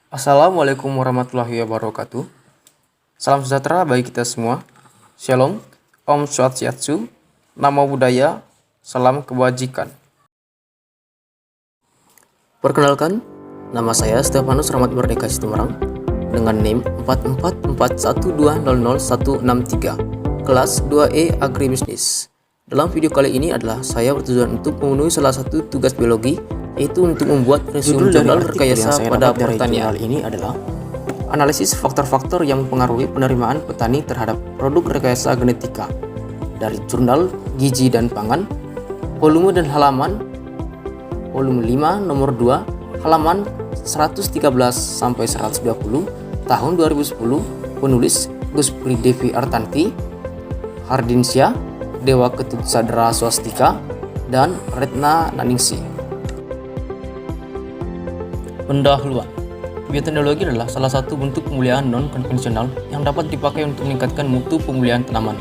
Assalamualaikum warahmatullahi wabarakatuh. Salam sejahtera bagi kita semua. Shalom, Om Swastiastu, Namo Buddhaya, Salam Kebajikan. Perkenalkan, nama saya Stefanus Rahmat Merdeka Situmerang dengan NIM 44412000163, kelas 2E Agribisnis. Dalam video kali ini adalah saya bertujuan untuk memenuhi salah satu tugas biologi, yaitu untuk membuat resume jurnal rekayasa pada pertanian. Ini adalah analisis faktor-faktor yang mempengaruhi penerimaan petani terhadap produk rekayasa genetika dari jurnal Gizi dan Pangan, volume dan halaman volume 5 nomor 2, halaman 113 sampai 120, tahun 2010, penulis Gus Pridevi Artanti, Hardinsyah, Dewa Ketut Sadra Swastika, dan Retna Naningsi. Pendahuluan. Bioteknologi adalah salah satu bentuk pemulihan non-konvensional yang dapat dipakai untuk meningkatkan mutu pemulihan tanaman.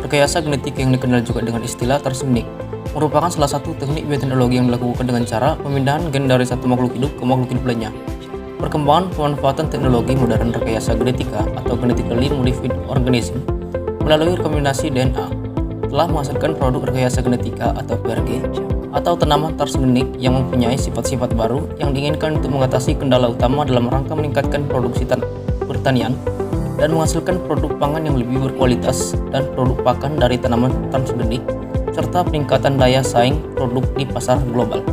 Rekayasa genetik yang dikenal juga dengan istilah transgenik merupakan salah satu teknik bioteknologi yang dilakukan dengan cara pemindahan gen dari satu makhluk hidup ke makhluk hidup lainnya. Perkembangan pemanfaatan teknologi modern rekayasa genetika atau genetically modified organism melalui rekombinasi DNA telah menghasilkan produk rekayasa genetika atau PRG atau tanaman transgenik yang mempunyai sifat-sifat baru yang diinginkan untuk mengatasi kendala utama dalam rangka meningkatkan produksi pertanian dan menghasilkan produk pangan yang lebih berkualitas dan produk pakan dari tanaman transgenik serta peningkatan daya saing produk di pasar global.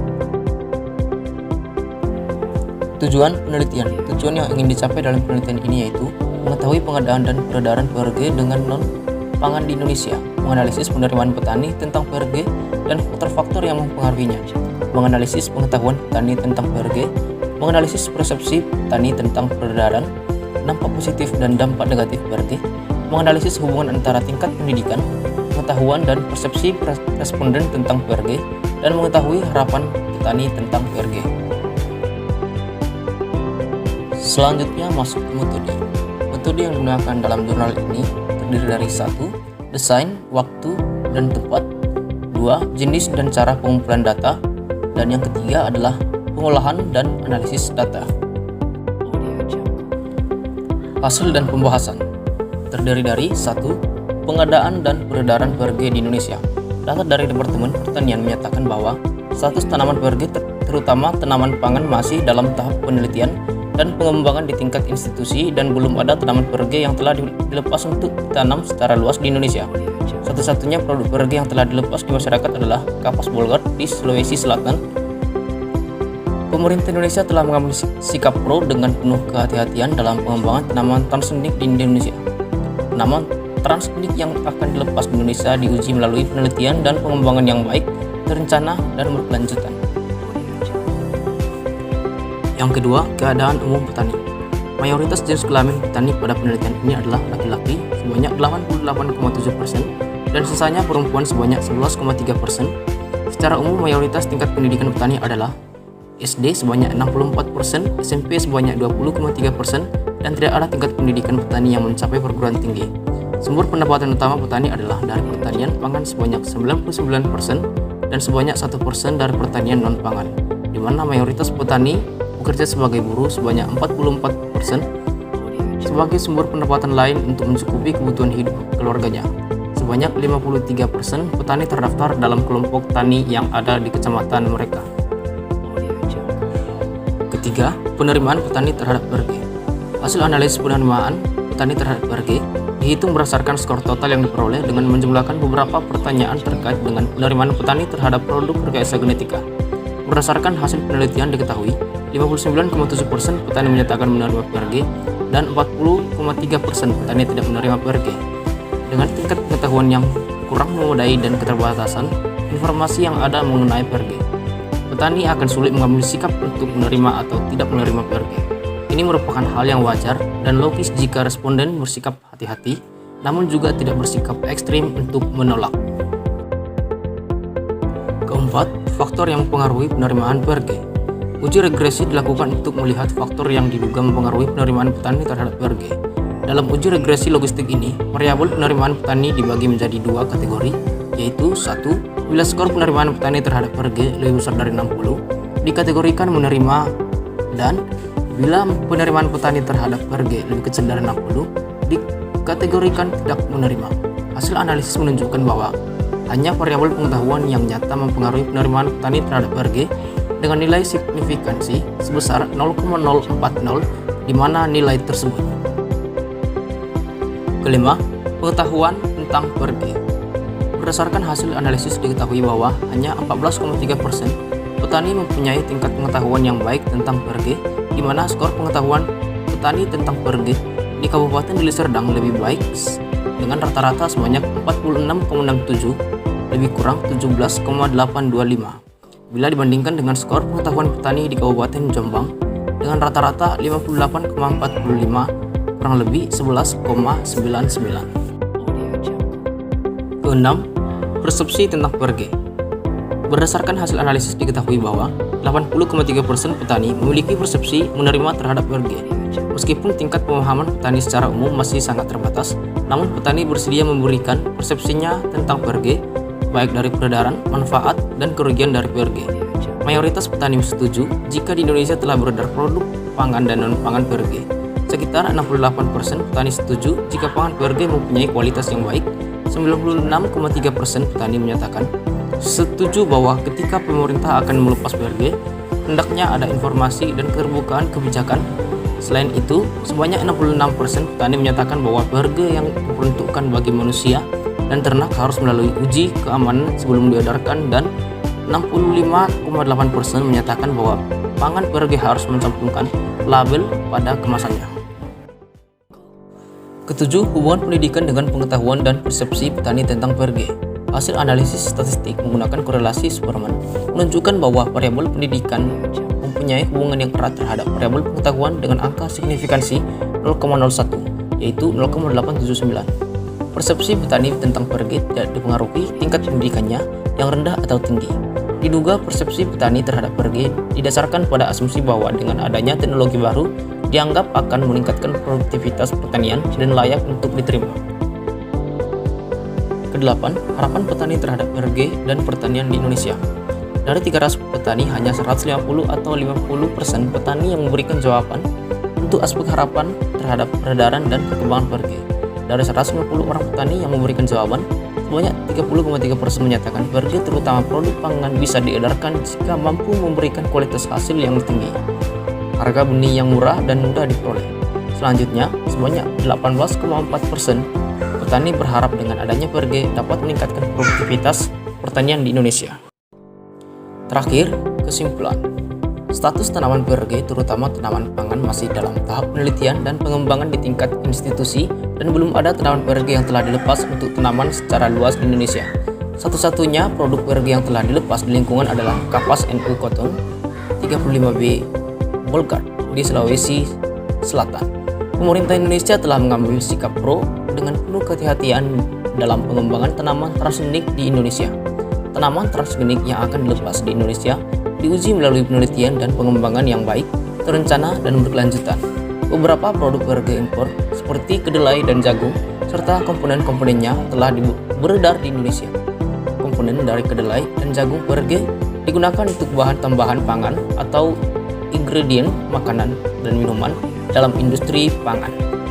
Tujuan penelitian. Tujuan yang ingin dicapai dalam penelitian ini yaitu mengetahui pengadaan dan peredaran PRG dengan non-pangan di Indonesia, menganalisis penerimaan petani tentang PRG dan faktor-faktor yang mempengaruhinya, menganalisis pengetahuan petani tentang PRG, menganalisis persepsi petani tentang peredaran, dampak positif dan dampak negatif PRG, menganalisis hubungan antara tingkat pendidikan, pengetahuan dan persepsi responden tentang PRG, dan mengetahui harapan petani tentang PRG. Selanjutnya masuk ke metode. Metode yang digunakan dalam jurnal ini terdiri dari 1. Desain, waktu, dan tempat. 2. Jenis dan cara pengumpulan data. Dan yang ketiga adalah pengolahan dan analisis data. Hasil dan pembahasan terdiri dari 1. Pengadaan dan peredaran PRG di Indonesia. Data dari Departemen Pertanian menyatakan bahwa status tanaman PRG terutama tanaman pangan masih dalam tahap penelitian dan pengembangan di tingkat institusi dan belum ada tanaman PRG yang telah dilepas untuk ditanam secara luas di Indonesia. Satu-satunya produk PRG yang telah dilepas di masyarakat adalah kapas Bolgar di Sulawesi Selatan. Pemerintah Indonesia telah mengambil sikap pro dengan penuh kehati-hatian dalam pengembangan tanaman transgenik di Indonesia. Tanaman transgenik yang akan dilepas di Indonesia diuji melalui penelitian dan pengembangan yang baik, terencana, dan berkelanjutan. Yang kedua, keadaan umum petani. Mayoritas jenis kelamin petani pada penelitian ini adalah laki-laki sebanyak 88,7% dan sisanya perempuan sebanyak 11,3%. Secara umum, mayoritas tingkat pendidikan petani adalah SD sebanyak 64%, SMP sebanyak 20,3%, dan tidak ada tingkat pendidikan petani yang mencapai perguruan tinggi. Sumber pendapatan utama petani adalah dari pertanian pangan sebanyak 99% dan sebanyak 1% dari pertanian non-pangan, di mana mayoritas petani bekerja sebagai buruh sebanyak 44%. Sebagai sumber pendapatan lain untuk mencukupi kebutuhan hidup keluarganya, sebanyak 53% petani terdaftar dalam kelompok tani yang ada di kecamatan mereka. Ketiga, penerimaan petani terhadap PRG. Hasil analisis penerimaan petani terhadap PRG dihitung berdasarkan skor total yang diperoleh dengan menjumlahkan beberapa pertanyaan terkait dengan penerimaan petani terhadap produk rekayasa genetika. Berdasarkan hasil penelitian diketahui 59,7% petani menyatakan menerima PRG dan 40,3% petani tidak menerima PRG. Dengan tingkat pengetahuan yang kurang memadai dan keterbatasan informasi yang ada mengenai PRG, petani akan sulit mengambil sikap untuk menerima atau tidak menerima PRG. Ini merupakan hal yang wajar dan logis jika responden bersikap hati-hati, namun juga tidak bersikap ekstrim untuk menolak. Keempat, faktor yang mempengaruhi penerimaan PRG. Uji regresi dilakukan untuk melihat faktor yang diduga mempengaruhi penerimaan petani terhadap PRG. Dalam uji regresi logistik ini, variabel penerimaan petani dibagi menjadi dua kategori, yaitu 1. Bila skor penerimaan petani terhadap PRG lebih besar dari 60, dikategorikan menerima, dan Bila penerimaan petani terhadap PRG lebih kecil dari 60, dikategorikan tidak menerima. Hasil analisis menunjukkan bahwa hanya variabel pengetahuan yang nyata mempengaruhi penerimaan petani terhadap PRG dengan nilai signifikansi sebesar 0,040, di mana nilai tersebut. Kelima, pengetahuan tentang PRG. Berdasarkan hasil analisis diketahui bahwa hanya 14,3% petani mempunyai tingkat pengetahuan yang baik tentang PRG, di mana skor pengetahuan petani tentang PRG di Kabupaten Deli Serdang lebih baik dengan rata-rata sebanyak 46,67, lebih kurang 17,825. Bila dibandingkan dengan skor pengetahuan petani di Kabupaten Jombang dengan rata-rata 58,45, kurang lebih 11,99. Keenam, persepsi tentang PRG. Berdasarkan hasil analisis diketahui bahwa 80,3% petani memiliki persepsi menerima terhadap PRG. Meskipun tingkat pemahaman petani secara umum masih sangat terbatas, namun petani bersedia memberikan persepsinya tentang PRG, baik dari peredaran, manfaat, dan kerugian dari PRG. Mayoritas petani setuju jika di Indonesia telah beredar produk pangan dan non-pangan PRG. Sekitar 68% petani setuju jika pangan PRG mempunyai kualitas yang baik. 96,3% petani menyatakan setuju bahwa ketika pemerintah akan melepas PRG, hendaknya ada informasi dan keterbukaan kebijakan. Selain itu, sebanyak 66% petani menyatakan bahwa PRG yang diperuntukkan bagi manusia dan ternak harus melalui uji keamanan sebelum diedarkan, dan 65,8% menyatakan bahwa pangan PRG harus mencantumkan label pada kemasannya. Ketujuh, hubungan pendidikan dengan pengetahuan dan persepsi petani tentang PRG. Hasil analisis statistik menggunakan korelasi Superman menunjukkan bahwa variabel pendidikan mempunyai hubungan yang erat terhadap variabel pengetahuan dengan angka signifikansi 0,01, yaitu 0,879. Persepsi petani tentang PRG tidak dipengaruhi tingkat pendidikannya yang rendah atau tinggi. Diduga persepsi petani terhadap PRG didasarkan pada asumsi bahwa dengan adanya teknologi baru dianggap akan meningkatkan produktivitas pertanian dan layak untuk diterima. Kedelapan, harapan petani terhadap PRG dan pertanian di Indonesia. Dari 300 petani, hanya 150 atau 50% petani yang memberikan jawaban untuk aspek harapan terhadap peredaran dan perkembangan PRG. Dari 150 orang petani yang memberikan jawaban, sebanyak 30,3% menyatakan PRG terutama produk pangan bisa diedarkan jika mampu memberikan kualitas hasil yang tinggi, harga benih yang murah dan mudah diperoleh. Selanjutnya, sebanyak 18,4% petani berharap dengan adanya PRG dapat meningkatkan produktivitas pertanian di Indonesia. Terakhir, kesimpulan. Status tanaman PRG terutama tanaman pangan masih dalam tahap penelitian dan pengembangan di tingkat institusi, dan belum ada tanaman PRG yang telah dilepas untuk tanaman secara luas di Indonesia. Satu-satunya produk PRG yang telah dilepas di lingkungan adalah kapas NU Cotton 35B Bolgard di Sulawesi Selatan. Pemerintah Indonesia telah mengambil sikap pro dengan penuh kehati-hatian dalam pengembangan tanaman transgenik di Indonesia. Tanaman transgenik yang akan dilepas di Indonesia diuji melalui penelitian dan pengembangan yang baik, terencana, dan berkelanjutan. Beberapa produk PRG impor seperti kedelai dan jagung serta komponen-komponennya telah beredar di Indonesia. Komponen dari kedelai dan jagung PRG digunakan untuk bahan tambahan pangan atau ingredient makanan dan minuman dalam industri pangan.